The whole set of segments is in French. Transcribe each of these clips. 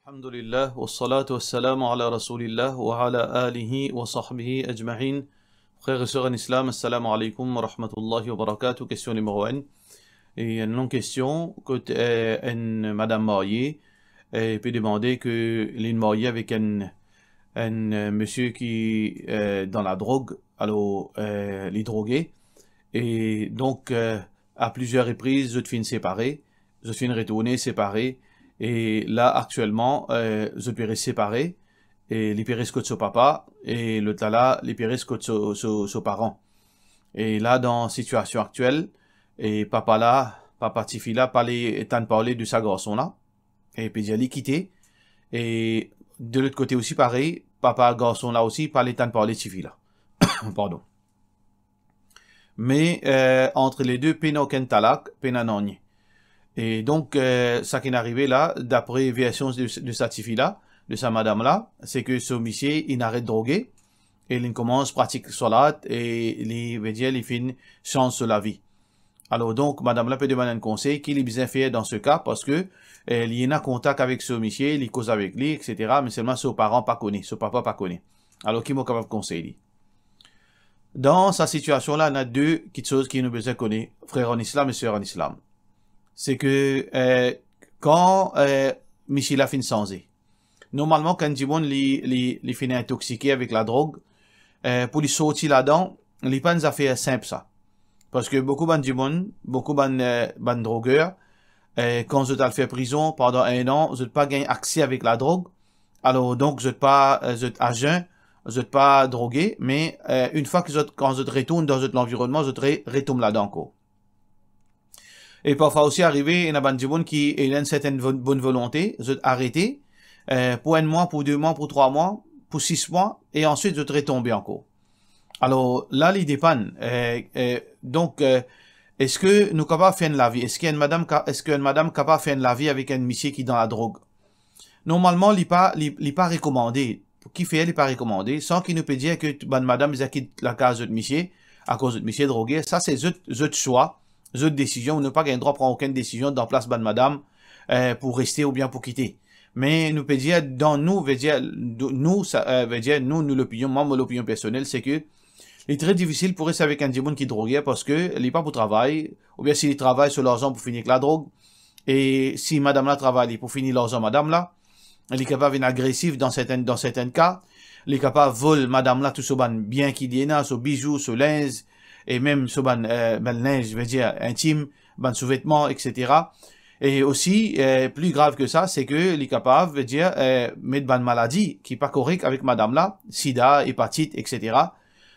Alhamdulillah, wa salatu wa salam ala rasulillah wa ala alihi wa sahbihi ajma'in. Frères et sœurs en islam, assalamu alaikum wa rahmatullahi wa barakatuh. Question numéro 1. Et une longue question que une madame mariée peut demander que l'une mariée avec un monsieur qui est dans la drogue, alors les drogués. Et donc, à plusieurs reprises, je te finis séparés, je te finis retourner séparés. Et là, actuellement, je peux rester séparé, et les péris de son papa, et le tala, les péris de son parent. Et là, dans la situation actuelle, et papa Tifi là, étant parlé de sa garçon là, et puis il a quitté, et de l'autre côté aussi, pareil, papa garçon là aussi, étant parlé de Tifi là. Pardon. Mais, entre les deux, pena aucun talak, pena nani. Et donc, ça qui est arrivé là, d'après version de sa tifi-là, de sa madame-là, c'est que ce monsieur, il arrête de droguer, et il commence à pratiquer salat, et il fait chance sur la vie. Alors donc, madame-là peut demander un conseil qu'il est bien fait dans ce cas, parce que il y a un contact avec ce monsieur, il cause avec lui, etc., mais seulement ses parents pas connaissent, son papa pas connaît. Alors, qui m'a capable de conseiller? Dans sa situation-là, on a deux petites choses qui nous besoin connaître, frères en islam et sœurs en islam. C'est que quand Michel a fini changer, normalement quand Jimon les finit intoxiqué avec la drogue, pour les sortir là-dedans, les pas une affaire simple ça, parce que beaucoup de Jimon, beaucoup de drogueurs, quand vous avez fait prison pendant 1 an, vous n'avez pas gagné accès avec la drogue, alors donc vous n'êtes pas à jeun, vous n'êtes pas drogué, mais une fois que quand vous retournez dans l'environnement, vous retournez là-dedans encore. Et parfois aussi arrivé, il y a des gens qui ont une certaine bonne volonté, ils ont arrêté, pour 1 mois, pour 2 mois, pour 3 mois, pour 6 mois, et ensuite ils ont retombé encore. Alors, là, il dépend. Donc, est-ce que nous sommes capables de faire la vie? Est-ce qu'une madame capable de faire la vie avec un monsieur qui est dans la drogue? Normalement, il n'est pas recommandé. Pour qui fait, il n'est pas recommandé, sans qu'il nous peut dire que madame, ils quittent la case de monsieur, à cause de monsieur drogué. Ça, c'est votre choix. Autres décisions, vous n'avez pas le droit de prendre aucune décision dans place de madame pour rester ou bien pour quitter. Mais nous peut dire dans nous, veut dire nous, ça veut dire nous l'opinion, moi mon opinion personnelle, c'est que il est très difficile pour rester avec un djimoun qui drogue parce que il n'est pas pour travail, ou bien s'il travaille sur l'argent pour finir avec la drogue, et si madame là travaille pour finir l'argent madame là, elle est capable d'être agressive dans certains cas, elle est capable de voler madame là tout ce bien qui dit là, ce bijoux, ce linge, et même sur linge, je veux dire, intime, sous-vêtements, etc. Et aussi, plus grave que ça, c'est que les capables, veut dire, mettre une maladie qui n'est pas correcte avec madame là, sida, hépatite, etc.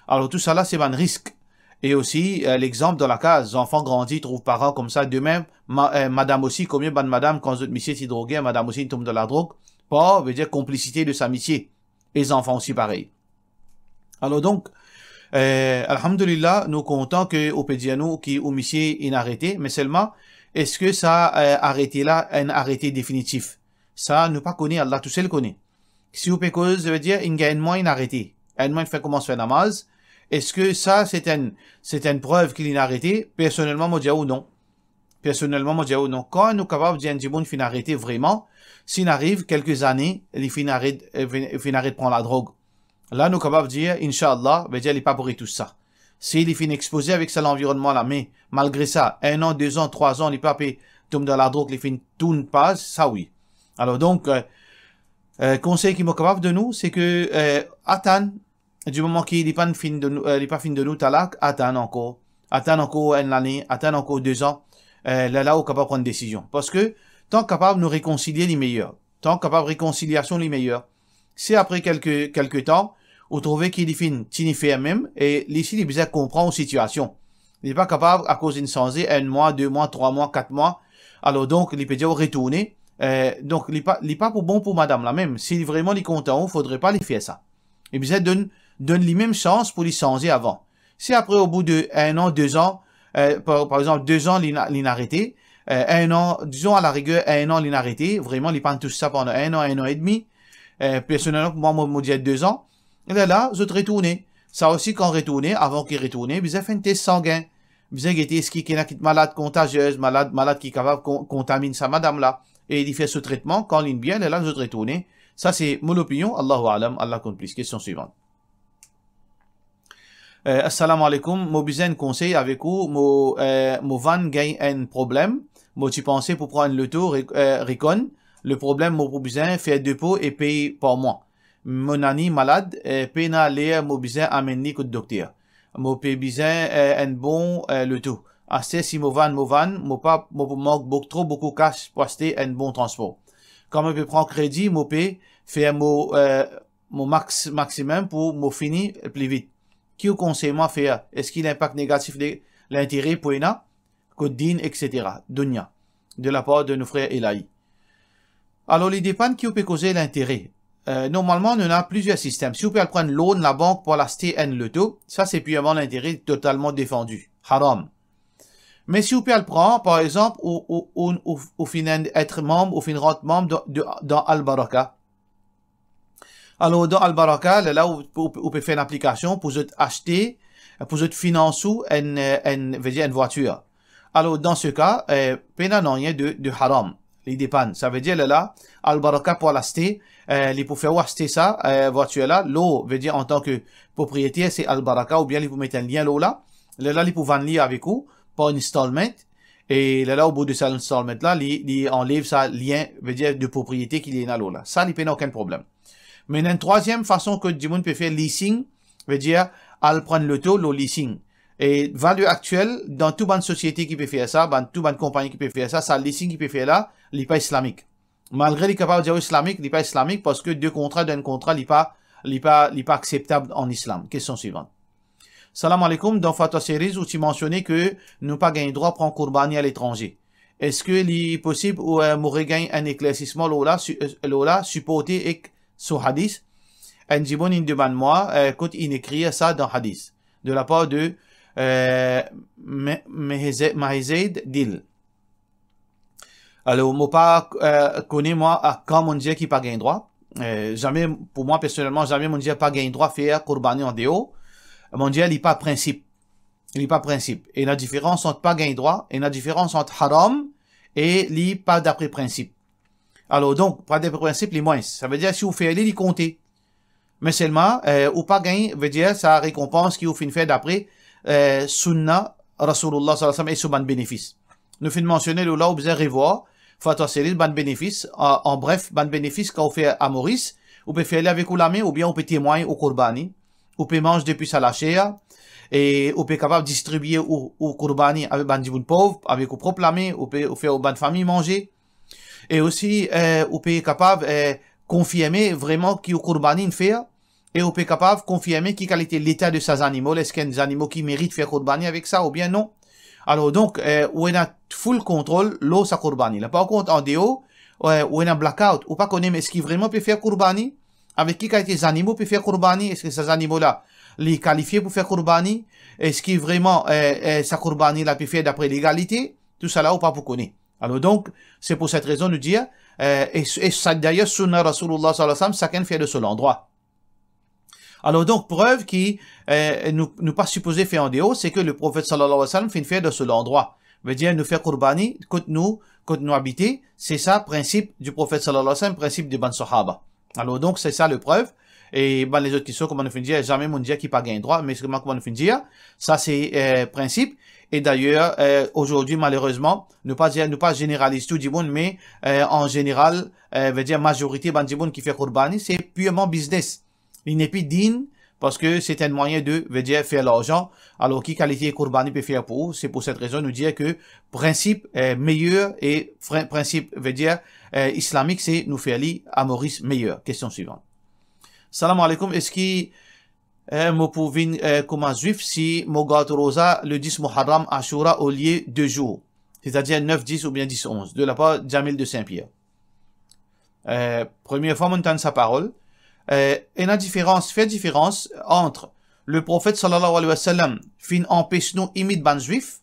Alors tout ça là, c'est un risque. Et aussi, l'exemple dans la case, enfants grandis, trouvent parents comme ça, de même, madame aussi, combien de madame, quand votre monsieur s'est drogué, madame aussi tombe dans la drogue, pas, veut dire, complicité de sa amitié. Et les enfants aussi pareil. Alors donc, alhamdulillah, nous comptons que au pédiano qui au monsieur est arrêté, mais seulement est-ce que ça arrêté là un arrêté définitif? Ça nous pas connaît, Allah tout seul connaît. Si vous pouvez cause, ça veut dire il gagne moins arrêté, un moins fait comment se faire namaz. Est-ce que ça c'est une preuve qu'il est arrêté? Personnellement moi dis ou non. Personnellement moi dis ou non. Quand nous capable de dire un bon fin arrêté vraiment, s'il arrive quelques années, il fin arrête de prendre la drogue. Là, nous sommes capables de dire, Inch'Allah, il n'est pas pour tout ça. S'il est fini exposé avec ça, l'environnement là, mais malgré ça, 1 an, 2 ans, 3 ans, il n'est pas tombe dans la drogue, il finit tout ne passe, ça oui. Alors donc, conseil qui m'est capable de nous, c'est que, attends, du moment qu'il n'est pas fini de nous, talak, attends encore 1 année, attends encore 2 ans, là, on est capable de prendre une décision. Parce que, tant capable de nous réconcilier les meilleurs, tant capable de réconciliation les meilleurs, si après quelques temps, vous trouvez qu'il est fin, tinifé même, et ici, il est besoin de comprendre la situation. Il n'est pas capable, à cause d'une santé, 1 mois, 2 mois, 3 mois, 4 mois. Alors donc, il peut dire retourner. Donc, il n'est pas pour bon pour madame là même. Si vraiment il est content, il ne faudrait pas lui faire ça. Il besoin donne lui même chance pour lui changer avant. Si après, au bout de 1 an, 2 ans, par exemple, 2 ans, il a arrêté, 1 an, disons à la rigueur, 1 an, il a arrêté, vraiment, il prend tout ça pendant 1 an et demi. Personnellement, moi, je dis 2 ans. Et là, je te retourne. Ça aussi, quand retourner, avant qu'il retourne, vous avez fait un test sanguin. Vous avez été ce qui est malade contagieuse, malade qui est capable de contaminer sa madame là. et il fait ce traitement, quand il bien, là, je retourner. Ça, c'est mon opinion. Allahu alam, Allah compte plus. Question suivante. Assalamu alaikum, mo besoin conseil avec vous, mo van gagne un problème, mo tu pensais pour prendre le tour, recon, le problème mo besoin faire dépôt et payer par mois. Mon ami malade, pena l'air mo besoin amener au docteur. Mo paye besoin un bon le tout. Assez si mo pas manque beaucoup cash pour acheter un bon transport. Quand je peux prendre crédit, mo paye faire mon maximum pour mo finir plus vite. Qui vous conseille moi faire? Est-ce qu'il y a un impact négatif de l'intérêt pour ena, code din, etc. Dunya, de la part de nos frères Elahi. Alors, il dépend qui vous peut causer l'intérêt. Normalement, on a plusieurs systèmes. Si vous pouvez prendre loan la banque pour l'acheter un loto, ça c'est purement l'intérêt totalement défendu. Haram. Mais si vous pouvez le prendre, par exemple, ou fin être membre, ou fin rentrer membre dans Al-Baraka. Alors, dans Al-Baraka, là où vous pouvez faire une application pour acheter, pour financer une voiture. Alors, dans ce cas, pena non rien de haram. Il dépend. Ça veut dire, là, Al-Baraka pour l'acheter, il peut faire acheter ça, voiture-là. L'eau veut dire en tant que propriétaire, c'est Al-Baraka, ou bien il peut mettre un lien là. Là, il peut vendre avec vous, par installment. Et là, au bout de cet installment-là, il enlève ça lien, veut dire de propriété qu'il est là. Ça, il n'y a aucun problème. Mais une troisième façon que du monde peut faire leasing, veut dire, al prendre le taux, le leasing. Et valeur actuelle, dans toute bonne société qui peut faire ça, dans toute bonne compagnie qui peut faire ça, ça leasing qui peut faire là, il n'est pas islamique. Malgré les capables de dire islamique, il n'est pas islamique parce que deux contrats d'un contrat, il n'est pas acceptable en islam. Question suivante. Salam alaikum, dans Fatwa Series où tu mentionnais que nous pas gagné droit à prendre Qurbani à l'étranger. Est-ce que il est possible ou m'aurait gagné un éclaircissement là, supporté et sur hadith? Un jibon il demande moi, quand il écrit ça dans hadith, de la part de Mahized Dil. Alors, moi pas connais moi à quand mon Dieu qui pas gagné droit. Jamais, pour moi personnellement, jamais mon Dieu pas gagné droit faire Qurbani en déo. Mon Dieu, il n'est pas principe. Il n'est pas principe. Et la différence entre pas gagné droit et la différence entre haram et li pas d'après principe. Alors donc, pas d'après principe, les moins. Ça veut dire si vous faites les compter. Mais seulement, ou pas gagné, veut dire ça récompense qui vous fait d'après Sunna Rasulullah sallallahu alayhi wa sallam et sur ban bénéfice. Nous finissons mentionner le là où vous allez revoir, Fatwa Series, ban bénéfice, en bref, ban bénéfice quand vous faites à Maurice, vous pouvez faire aller avec la main ou bien vous pouvez témoigner au Qurbani. Ou peut manger depuis sa lachère, et ou peut capable distribuer au Qurbani avec ban djiboun pauvre, avec au propre la main, ou peut faire au ban famille manger. Et aussi, ou peut capable confirmer vraiment qui au Qurbani fait, et ou peut capable confirmer qui qualité l'état de ces animaux, est-ce qu'il y a des animaux qui méritent faire Qurbani avec ça, ou bien non. Alors donc, où on a full contrôle, l'eau sa Qurbani. Là, par contre, en déo, où on a blackout, ou pas connaît, mais est-ce qu'il vraiment peut faire Qurbani? Avec qui qualité les animaux peuvent faire Qurbani? Est-ce que ces animaux-là, les qualifiés pour faire Qurbani? Est-ce qu'ils vraiment, sa Qurbani là peut faire d'après l'égalité? Tout ça là, ou pas pour connaître. Alors donc, c'est pour cette raison de dire, et ça d'ailleurs, Sunna Rasulullah sallallahu alayhi wa sallam, chacun fait de ce endroit. Alors donc, preuve qui, nous pas supposé faire en déo, c'est que le prophète sallallahu alayhi wa sallam fait une faire de ce endroit. Veut dire, nous faire Qurbani, quand nous habiter, c'est ça, principe du prophète sallallahu alayhi wa sallam, principe des ban sahaba. Alors donc c'est ça le preuve et ben les autres questions comme on nous fait dire jamais mon Dieu qui pas gagne droit mais comment on nous fait dire ça c'est principe et d'ailleurs aujourd'hui malheureusement ne pas généraliser tout du monde mais en général veut dire majorité ben du monde qui fait Qurbani c'est purement business il n'est plus digne parce que c'est un moyen de veut dire faire l'argent alors qui qualité Qurbani peut faire pour vous c'est pour cette raison nous dire que principe meilleur et principe veut dire islamique, c'est nous faire li à Maurice meilleur. Question suivante. Salam alaikum. Est-ce qu'il me pouvez comme un juif si mo gâteau rosa le 10 Muharram Ashura au lieu de jours, c'est-à-dire 9, 10 ou bien 10, 11, de la part de Jamil de Saint-Pierre. Première fois, on entend sa parole. Et la différence, fait différence entre le prophète sallallahu alayhi wa sallam fin empêche nous imite ban juif,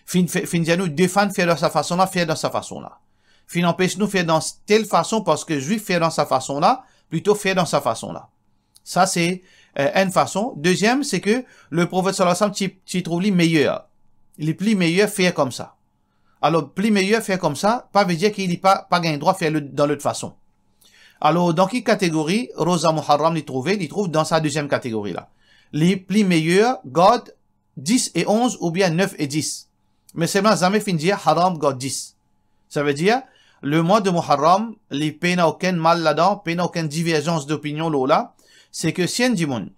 fin dire nous défendre faire de sa façon là, faire de sa façon là. Fin empêche nous faire dans telle façon parce que juif fait dans sa façon là, plutôt faire dans sa façon là. Ça c'est une façon. Deuxième, c'est que le prophète sallallahu alayhi wa sallam tu trouves lui meilleur. Il est plus meilleur faire comme ça. Alors, plus meilleur faire comme ça, pas veut dire qu'il n'a pas gain droit de faire dans l'autre façon. Alors, dans quelle catégorie, Rosa Muharram l'y trouve dans sa deuxième catégorie là. Les plus meilleurs, God 10 et 11 ou bien 9 et 10. Mais seulement jamais fin dire haram God 10. Ça veut dire, le mois de Muharram, les peine aucun mal là-dedans, peine aucune divergence d'opinion là, c'est que si un dimon,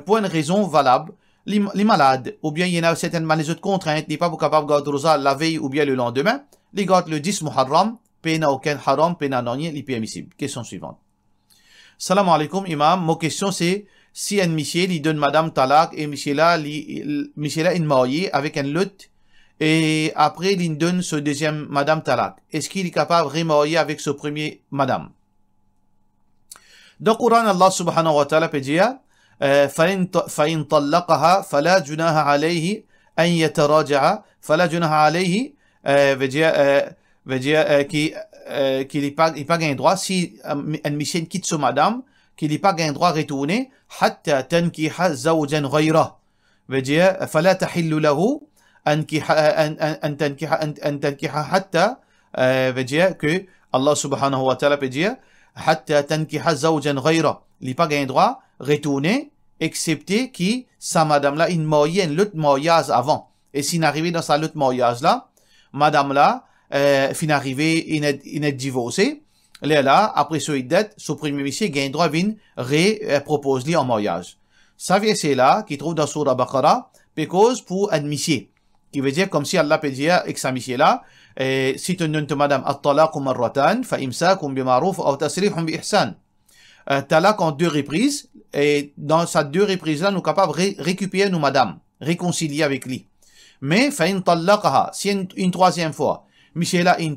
pour une raison valable, les malades, ou bien il y en a certaines autres contraintes, n'est pas capable de garder rosa la veille ou bien le lendemain, les gardes le 10 Muharram, peine aucun haram, peine non, les permissibles. Question suivante. Salam alaikum, imam. Mon question c'est, si un monsieur, il donne madame talak, et monsieur là, il marié avec un lot, et après, il donne ce deuxième madame talak. Est-ce qu'il est capable de remarier avec ce premier madame? Dans le Coran, Allah subhanahu wa ta'ala peut dire, فَإِن طَلَّقَهَا فَلَا جُنَاهَ عَلَيْهِ أَن يَتَرَاجَعَ فَلَا جُنَاهَ عَلَيْهِ veut dire qu'il n'est pas gain droit si un monsieur quitte ce madame, qu'il n'est pas gain droit retourner حتى تنكح زوجا غيره. veut dire فلا تحل له أن تنكح حتى veut dire que Allah subhanahu wa ta'ala peut dire حتى تنكح زوجا غيره. Il n'est pas gain droit retourner excepté qui sa madame là une moyenne l'autre mariage avant. Et s'il arrivé dans sa l'autre mariage là, madame là fin arrivé il est divorcé, là après ce idée ce premier monsieur gain droit vient repropose lui en mariage. Ça verset là qui trouve dans surah Baqarah because pour un monsieur qui veut dire comme si Allah peut dire avec sa monsieur là si tu donnes madame at-talaq marratan fa imsakum bi ma'ruf aw tasrihun bi ihsan. Talaq en deux reprises et dans ces deux reprises là nous capables récupérer nos madame, réconcilier avec lui. Mais fa in talaqaha si une troisième fois monsieur là in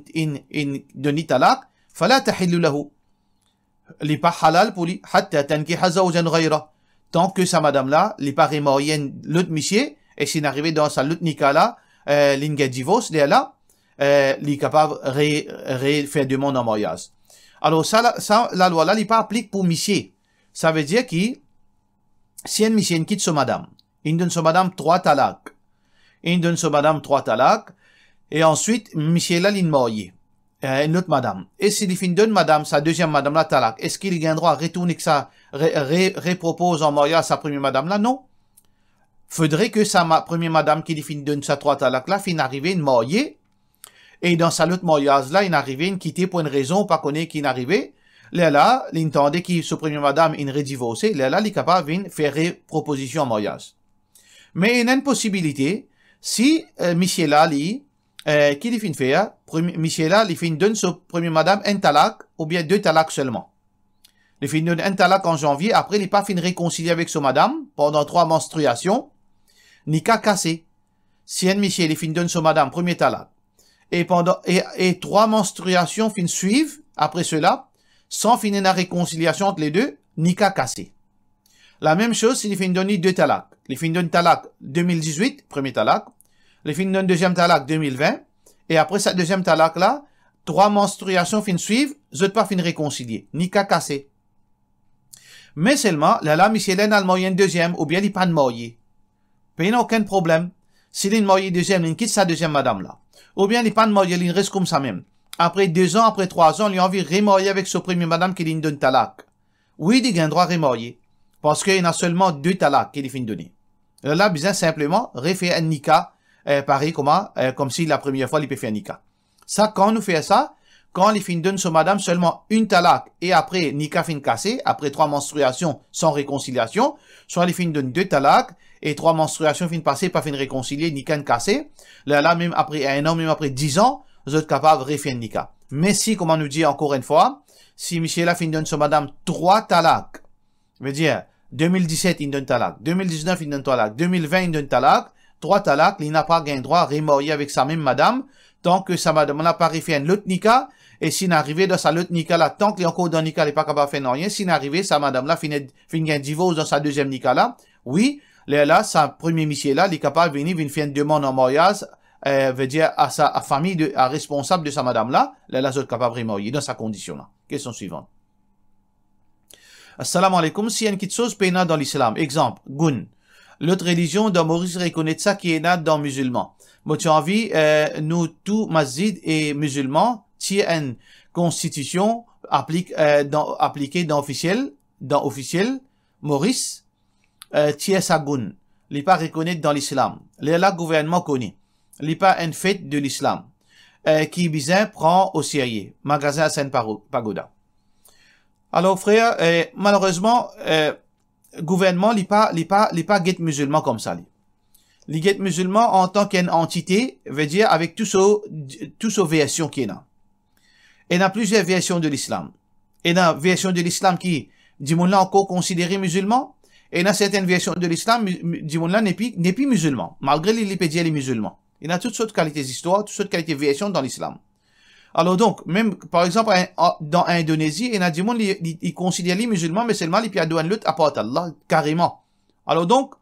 donne talaq fala tahillu lahu. Il n'est pas halal pour lui hatta tankiha zawjan ghayra. Tant que sa madame là, il n'est pas remarié l'autre monsieur et s'il est arrivé dans sa l'autre nika là, l'inga divorce là, il est capable de faire demande en mariage. Alors ça la loi là, il pas applique pour monsieur. Ça veut dire que si un monsieur quitte sa madame, il donne sa madame 3 talak. Il donne sa madame 3 talak et ensuite monsieur là il est marié. Une autre madame. Et s'il fin donne madame, sa deuxième madame la talak, est-ce qu'il gagne droit à retourner que ça, repropose en mariage sa première madame là? Non. Faudrait que sa première madame qui fin donne sa 3 talak là, fin arriver une mariée. Et dans sa l'autre mariage là, il arrivé une quitter pour une raison, pas connaître qui arrivé. Là, il entendait que sa première madame, il redivorcé. Là, il est capable de faire proposition en mariage. Mais il y a une possibilité, si, Michel là, qui lui fin faire, Michel là, il fin donne sa première madame un talak, ou bien 2 talaks seulement. Il fin donne un talak en janvier, après il n'est pas fin réconcilier avec sa madame, pendant 3 menstruations, ni qu'à casser. Si un Michel, il fin donne sa madame, premier talak, et 3 menstruations fin suivent, après cela, sans finir la réconciliation entre les deux, ni qu'à casser. La même chose, s'il fin donne 2 talaks. Il fin donne talak 2018, premier talak, il fin donne deuxième talak 2020, et après cette deuxième talak là, 3 menstruations fin suivent, je ne pas fin réconcilier, ni qu'à casser. Mais seulement, là, Michel a le moyen deuxième, ou bien il n'est pas de marié. Il n'y a aucun problème. S'il est marié deuxième, il quitte sa deuxième madame là. Ou bien il n'est pas de marié, il reste comme ça même. Après 2 ans, après 3 ans, il a envie de remarier avec sa première madame qui lui donne talak. Oui, il a un droit de remarier. Parce qu'il y a seulement 2 talaks qu'il finit de donner. Là, besoin simplement, refaire un nika, pareil comme si la première fois, il peut faire un nika. Ça, quand nous faisons ça, quand il finit donne sa madame seulement une talak, et après, nika fin cassé, après 3 menstruations sans réconciliation, soit il finit donne 2 talaks, et 3 menstruations fin passées, pas fin réconcilier, nika cassé. Là, même après 1 an, même après 10 ans, vous êtes capable de refaire un nika. Mais si, comme on nous dit encore une fois, si Michel a finit donne sa madame 3 talaks, veut dire, 2017, il donne talak. 2019, il donne talak. 2020, il donne talak. 3 talak, il n'a pas gain droit à remarier avec sa même madame, tant que sa madame n'a pas refait un autre nika, et s'il n'arrivait dans sa l'autre nika là, tant qu'il est encore dans nika, il n'est pas capable de faire rien, s'il n'arrivait, sa madame là, finit un divorce dans sa deuxième nika là, oui, là, sa premier monsieur là, il est capable de venir faire une demande en mariage, veut dire à sa famille, à responsable de sa madame là, là, vous êtes capable de remarier dans sa condition là. Question suivante. Assalamu alaikum, si y a une petite chose pénale dans l'islam. Exemple, Gun. L'autre religion dans Maurice reconnaît ça qui est nat dans musulman. Moi, tu as envie, nous, tout masjid et musulmans, tu as une constitution appliquée dans officiel, Maurice, tu as Sagoun. Il pas reconnu dans l'islam. Le gouvernement connaît. Il pas une fête de l'islam. Qui bizarre prend au sérieux. Magasin à Sainte-Pagoda. Alors, frère, malheureusement, gouvernement, il pas guette musulman comme ça. Les guettes musulmans en tant qu'une entité, veut dire avec toutes ces versions qu'il y a. Il y a plusieurs versions de l'islam. Il y a une version de l'islam qui, dit là encore considéré musulman. Et il y a certaines versions de l'islam, dit là n'est plus musulman, malgré les les musulmans. Il y a toutes sortes de qualités d'histoire, toutes sortes de qualités de versions dans l'islam. Alors donc, même, par exemple, dans l'Indonésie, il y a des gens qui considèrent les musulmans, mais seulement les pieds lutte à part Allah, carrément. Alors donc,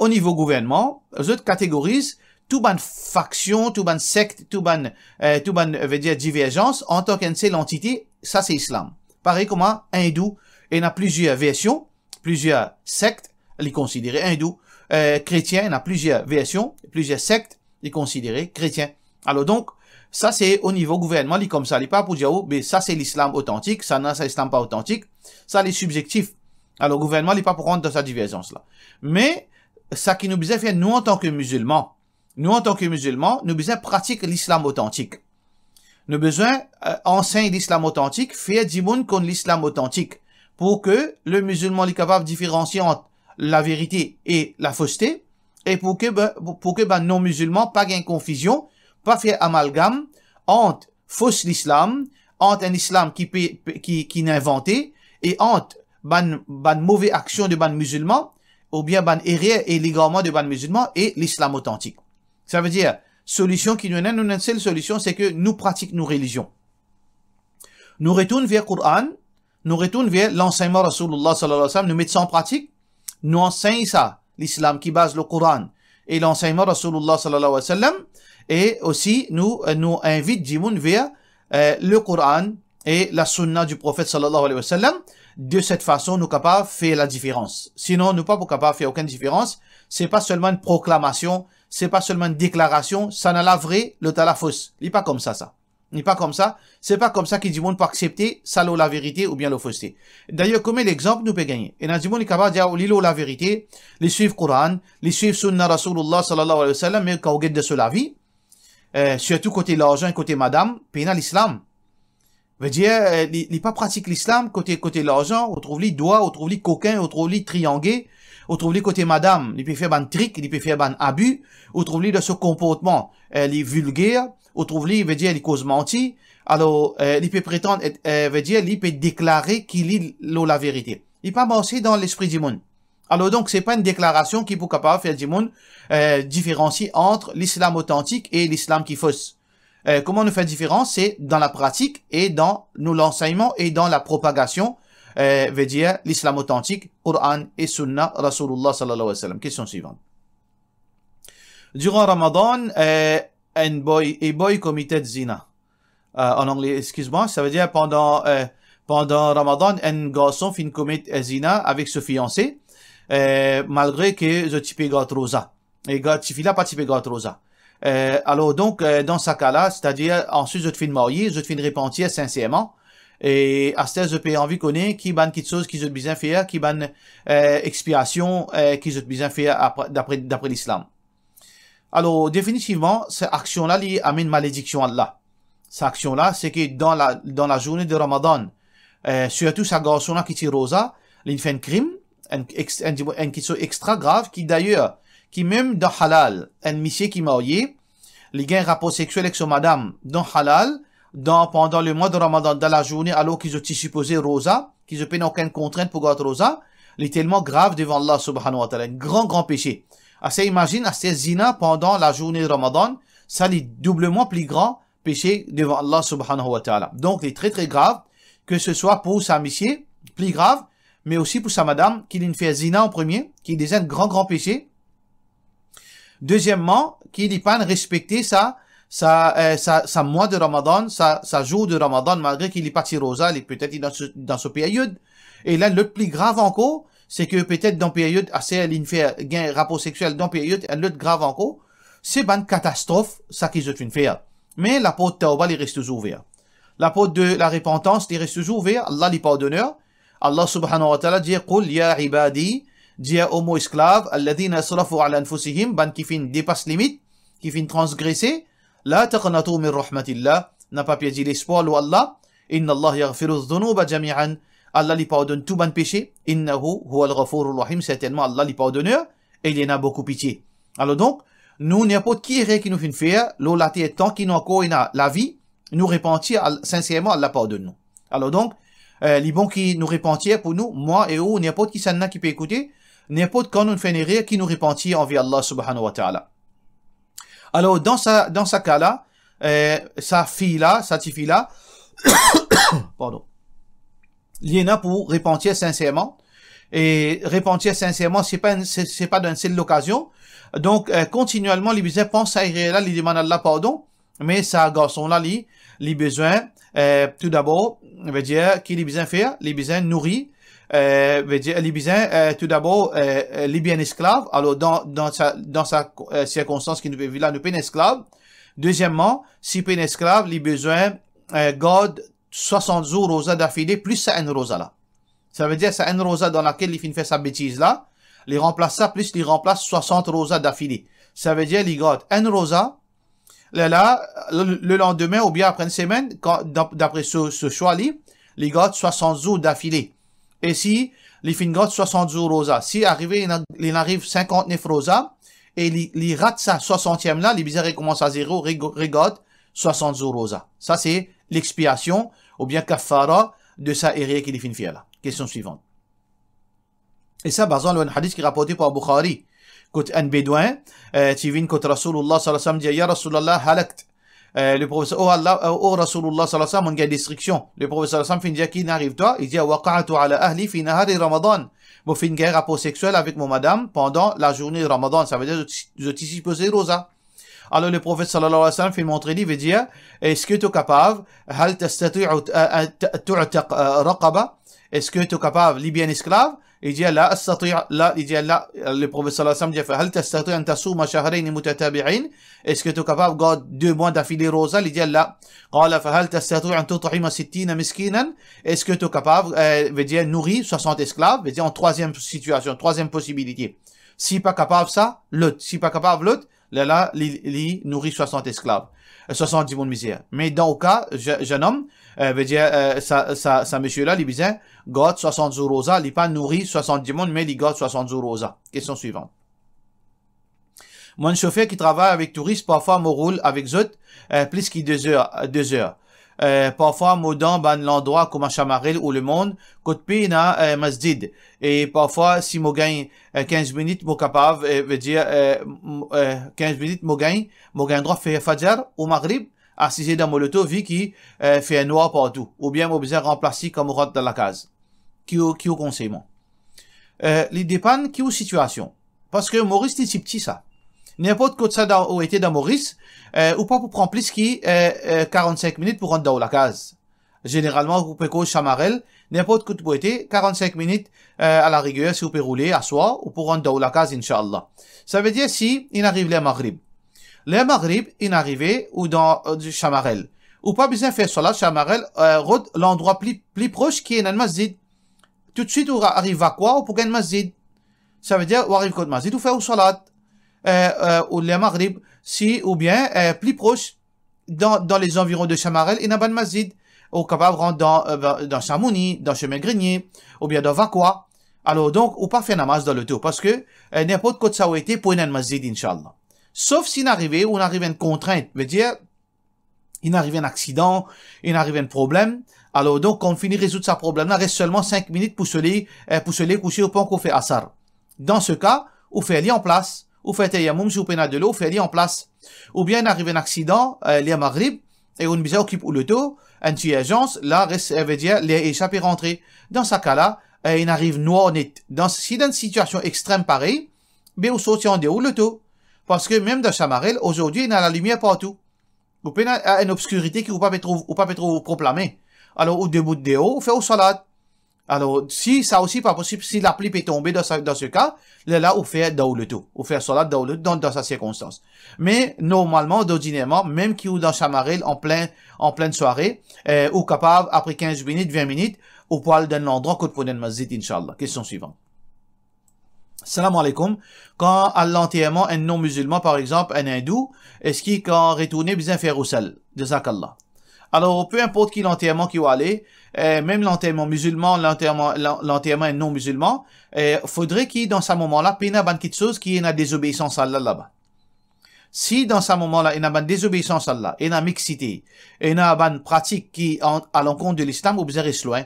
au niveau gouvernement, les autres catégorisent tout ban faction, tout ban secte, tout ban veut dire divergence en tant qu'une seule entité, ça c'est l'islam. Pareil comme un hindou, il y a plusieurs versions, plusieurs sectes, les considérés hindous, chrétiens, il y a plusieurs versions, plusieurs sectes, les considérés chrétiens. Alors donc, ça c'est au niveau gouvernement, les comme ça, les pas pour dire, oh, mais ça c'est l'islam authentique, ça non, c'est l'islam pas authentique, ça les subjectifs. Alors gouvernement, il pas pour rentrer dans cette divergence-là. Mais, ça qui nous besoin faire, nous en tant que musulmans, nous besoin pratiquer l'islam authentique. Nous besoin enseigner l'islam authentique, faire du monde contre l'islam authentique, pour que le musulman est capable de différencier entre la vérité et la fausseté, et pour que non-musulmans pas gain confusion, pas faire amalgame entre fausse l'islam, entre un islam qui n'est inventé, et entre ban mauvais action de ban musulmans, ou bien ban erreur et l'égarement de ban musulmans et l'islam authentique. Ça veut dire, solution qui nous donne, une seule solution, c'est que nous pratiquons nos religions. Nous retournons vers le Coran, nous retournons vers l'enseignement Rasulullah sallallahu alayhi wa sallam, nous mettons ça en pratique, nous enseignons ça, l'islam qui base le Coran et l'enseignement Rasulullah sallallahu alayhi wa sallam, et aussi nous invitons Jimoun vers le Coran et la sunna du prophète sallallahu alayhi wa sallam. De cette façon, nous sommes capables de faire la différence. Sinon, nous ne sommes pas capables de faire aucune différence. C'est pas seulement une proclamation, c'est pas seulement une déclaration, ça n'a la vraie, l'autre la fausse. Il n'est pas comme ça. Il n'est pas comme ça. C'est pas comme ça qu'il dit monde pour accepter ça la vérité ou bien la fausseté. D'ailleurs, comme l'exemple nous peut gagner. Et nous dit monde est capable de dire l'île la vérité, les suivre Coran, les suivre sunna Rasulullah sallallahu alayhi wa sallam, mais quand on guette de cela vie, surtout côté l'argent, côté madame, pénal l'islam. Veut dire, il pas pratique l'islam, côté l'argent, on trouve les doigts, on trouve les coquins, on trouve les triangles, on trouve les côté madame, il peut faire ban trick, il peut faire ban abus, on trouve les de ce comportement, les vulgaires, on trouve les, veut dire, les causes menties, alors, il peut prétendre, veut dire, il peut déclarer qu'il est la vérité. Il pas marché dans l'esprit du monde. Alors donc, c'est pas une déclaration qui peut capable de faire du monde, différencier entre l'islam authentique et l'islam qui fausse. Comment nous fait différence? C'est dans la pratique et dans l'enseignement et dans la propagation, veut dire l'islam authentique, Coran et Sunna, Rasulullah sallallahu alayhi wa sallam. Question suivante. Durant Ramadan, un boy committed zina. En anglais, excuse-moi, ça veut dire pendant Ramadan, un garçon fin commit zina avec ce fiancé, malgré que je type rosa. Et là pas type rosa. Alors donc dans ce cas-là, c'est-à-dire ensuite je te fais marier, je te fais repentir sincèrement et à ce je peux envie connaître qui ban quelque chose qui je besoin faire, qui ban expiation qui je besoin faire d'après l'islam. Alors définitivement cette action-là lui amène malédiction à Allah. Cette action-là c'est que dans la journée de Ramadan, surtout ce garçon-là qui tire rosa, il fait un crime, un chose extra grave qui d'ailleurs qui même dans halal, un monsieur qui marié, il gagne un rapport sexuel avec son madame dans halal, pendant le mois de Ramadan, dans la journée, alors qu'ils ont supposé rosa, qu'ils ont pas aucune contrainte pour garder rosa, il est tellement grave devant Allah subhanahu wa ta'ala, un grand péché. Assez imagine, assez zina pendant la journée de Ramadan, ça est doublement plus grand péché devant Allah subhanahu wa ta'ala. Donc, il est très grave, que ce soit pour sa monsieur, plus grave, mais aussi pour sa madame, qu'il ait fait zina en premier, qui est un grand péché. Deuxièmement, qu'il n'ait pas respecté sa mois de Ramadan, sa jour de Ramadan, malgré qu'il est parti rosa, il est peut-être dans ce période. Et là, le plus grave encore, c'est que peut-être dans période, assez, il fait un rapport sexuel dans période, et l'autre grave encore, c'est une catastrophe, ça qu'ils ont fait faire. Mais la porte de Tawbah, il reste toujours ouverte. La porte de la repentance, il reste toujours ouverte. Allah, les pardonneur. Allah subhanahu wa ta'ala dit, Qul ya ibadi, dit à homo esclaves, alladhina asrafu ala anfusihim, ban qui fin dépasse limite, qui fin transgresser, la taqnatu min rahmatillah, n'a pas piédi l'espoir, ou Allah, inna Allah yaghfiru dhunuba jami'an, Allah lui pardonne tout bon péché, innahu huwa al-ghafurur rahim, certainement Allah lui pardonneur, et il y en a beaucoup pitié. Alors donc, nous, n'importe qui nous fait faire, l'eau la terre, tant qu'il nous encore la vie, nous repentir sincèrement, Allah pardonne nous. Alors donc, les bons qui nous repentir pour nous, moi et vous, n'importe qui s'en a qui peut écouter, n'importe quand nous fait une erreur, qui nous repentir envers Allah subhanahu wa ta'ala. Alors, dans sa cas-là, sa petite fille-là, pardon, il y en a pour repentir sincèrement. Et repentir sincèrement, c'est pas d'une seule occasion. Donc, continuellement, les besoins pensent à là, ils demandent Allah pardon. Mais ça, garçon-là, les besoins, tout d'abord, veut dire, qu'il les besoins faire, les besoins nourrir, veut dire, les besoins, tout d'abord, les bien esclaves. Alors, dans sa circonstance qui nous vit là, nous pas esclaves. Deuxièmement, si pas esclave, les besoins, garde 60 jours rosa d'affilée, plus ça une rosa là. Ça veut dire, ça une rosa dans laquelle il fait sa bêtise là, il remplace ça, plus il remplace 60 rosas d'affilée. Ça veut dire, il garde une rosa, là, le lendemain, ou bien après une semaine, d'après ce choix-là, il garde 60 jours d'affilée. Et si, il fait garde 60 jours rosa, si il arrive 59 rosas, et il rate sa 60e là, les bizarres commencent à zéro, regarde 60 jours rosa. Ça, c'est l'expiation, ou bien kafara, de sa erreur qu'il finit faire là. Question suivante. Et ça, par exemple, un hadith qui est rapporté par Bukhari. Quand un bédouin, tu viens quand Rasulullah sallallahu alayhi wa sallam dit, Ya Rasulallah halakt. Le professeur, oh Allah, oh Rasulullah sallallahu alayhi wa sallam, on a une destruction. Le professeur sallallahu alayhi wa sallam finit, qui n'arrive toi? Il dit, waqa'atu ala ahli fi nahari Ramadan. Moi, fait une guerre rapport sexuel avec mon madame pendant la journée de Ramadan. Ça veut dire, je t'y suis posé rosa. Alors, le prophète sallallahu alayhi wa sallam fait montrer, il veut dire, est-ce que tu es capable, hal tastati'u tu'taq raqaba? Est-ce que tu es capable, libyen esclave? Il dit, la astati', là, il dit, là, le prophète sallallahu alayhi wa sallam dit, hal tastati' an tasuma shahrayn mutatabi'in? Est-ce que tu es capable, garde 2 mois d'affilée rosa? Il dit, là. Qala fa hal tastati' an tut'ima 60 miskinan? Est-ce que tu es capable, veut dire, nourrir 60 esclaves? Veut dire, en troisième situation, troisième possibilité. Si pas capable ça, l'autre. Si pas capable l'autre, là, il nourrit 60 esclaves. 70 monde misère. Mais dans le cas, jeune homme, veut dire, ça monsieur-là, il besoin, garde 60 jours rosa, il pas nourri 70 monde, mais il garde 60 jours rosa. Question suivante. Moi, un chauffeur qui travaille avec touristes, parfois, me roule avec eux, plus que 2 heures. Parfois, moi, dans l'endroit comme à Chamarel ou le monde, côté pays, na masjid. Et parfois, si moi gagne 15 minutes, moi capable, veut dire, 15 minutes, moi gagne droit faire Fajr ou Maghrib, assiser dans mon loto, vu qu'il fait un noir partout. Ou bien, moi besoin remplacer comme on rentre dans la case. Qui au conseil, moi? Les dépend qui ou situation. Parce que Maurice, c'est petit, ça. N'importe quoi ça où était dans Maurice, ou pas pour prendre plus que 45 minutes pour rentrer dans la case. Généralement, vous pouvez Chamarel, n'importe quoi pour être 45 minutes à la rigueur si vous pouvez rouler à soi ou pour rentrer dans la case, Inch'Allah. Ça veut dire si il arrive les Maghrib. Les Maghrib, il arrive ou dans Chamarel. Ou pas besoin de faire salat Chamarel, l'endroit plus proche qui est dans le masjid. Tout de suite, on arrive à quoi? Ou pour gagner le masjid. Ça veut dire, on arrive au masjid ou faire au salat. Ou les Maghrib, si, ou bien, plus proche, dans les environs de Chamarel, il n'y a pas de masjid. Ou capable de rentrer dans Chamouni, dans Chemin Grenier, ou bien dans Vakwa. Alors, donc, ou pas faire namaz dans le tout, parce que, n'importe quoi ça a été pour une masjid, Inch'Allah. Sauf s'il arrive, ou on arrive à une contrainte, veut dire, il arrive un accident, il arrive un problème. Alors, donc, quand on finit de résoudre ce problème-là, reste seulement 5 minutes pour se les coucher au point qu'on fait asar. Dans ce cas, on fait aller en place. Ou fait tayammum, si vous prenez de l'eau, fait aller en place. Ou bien, il arrive un accident, les Maghrib, et on bizarre occupe le taux, une urgence, là, veut dire, les échappés rentrer. Dans ce cas-là, il arrive noir net. Si dans une situation extrême pareille, ben, on saute en dehors le taux. Parce que même dans Chamarel, aujourd'hui, il y a la lumière partout. Vous pouvez avoir une obscurité qui vous pas trop proclamer. Alors, au debout de dehors, vous faites au salat. Alors, si ça aussi pas possible, si la pluie peut tomber dans ce cas, là, on fait daouletou. On fait salat daouletou dans sa circonstance. Mais, normalement, d'ordinairement, même qui ou dans Chamarel, en pleine soirée, ou capable, après 15 minutes, 20 minutes, au poil d'un endroit, qu'on peut masjid, Inch'Allah. Question suivante. Salam alaikum. Quand à l'enterrement, un non-musulman, par exemple, un hindou, est-ce qu'il, quand retourner, besoin faire roussel? Jazakallah. Alors, peu importe qui l'enterrement qui va aller, même l'enterrement musulman, l'enterrement non musulman, faudrait qu'il, dans ce moment-là, il y ait une chose qui est une désobéissance à Allah là-bas. Si, dans ce moment-là, il y a une désobéissance à Allah, il y a une mixité, il y a une pratique qui, à l'encontre de l'islam, ou besoin rester loin.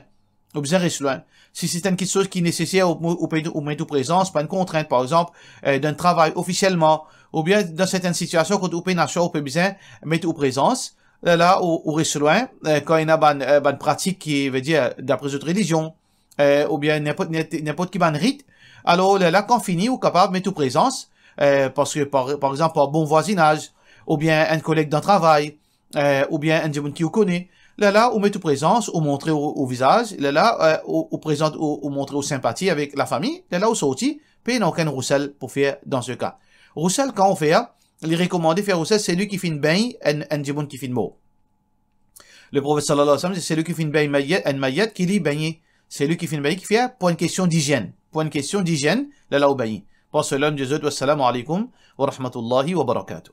Ou besoin rester loin. Si c'est une chose qui est nécessaire ou mettre présence, pas une contrainte, par exemple, d'un travail officiellement, ou bien dans certaines situations, quand on peut besoin mettre présence, là, ou reste loin, quand il y a une pratique qui veut dire, d'après notre religion, ou bien n'importe qui ban rite, alors là, quand finit, ou capable de mettre présence, parce que, par exemple, par bon voisinage, ou bien un collègue d'un travail, ou bien un djibouti qui vous connaît, là, ou mettre présence, ou montrer au visage, là, ou présente, ou montrer aux sympathies avec la famille, là, ou sorti, puis il n'y a aucun roussel pour faire dans ce cas. Roussel, quand on fait, les recommandés faire roussel, c'est lui qui fait une bain, un djibouti qui fait une mot. Le prophète sallallahu alayhi wa sallam, c'est lui qui fait une bain un mayet qui lit baigné. C'est lui qui fait une bain qui fait pour une question d'hygiène. Pour une question d'hygiène, là, au bain. Pour cela, je vous dis, wassalamu alaikum wa rahmatullahi wa barakatuh.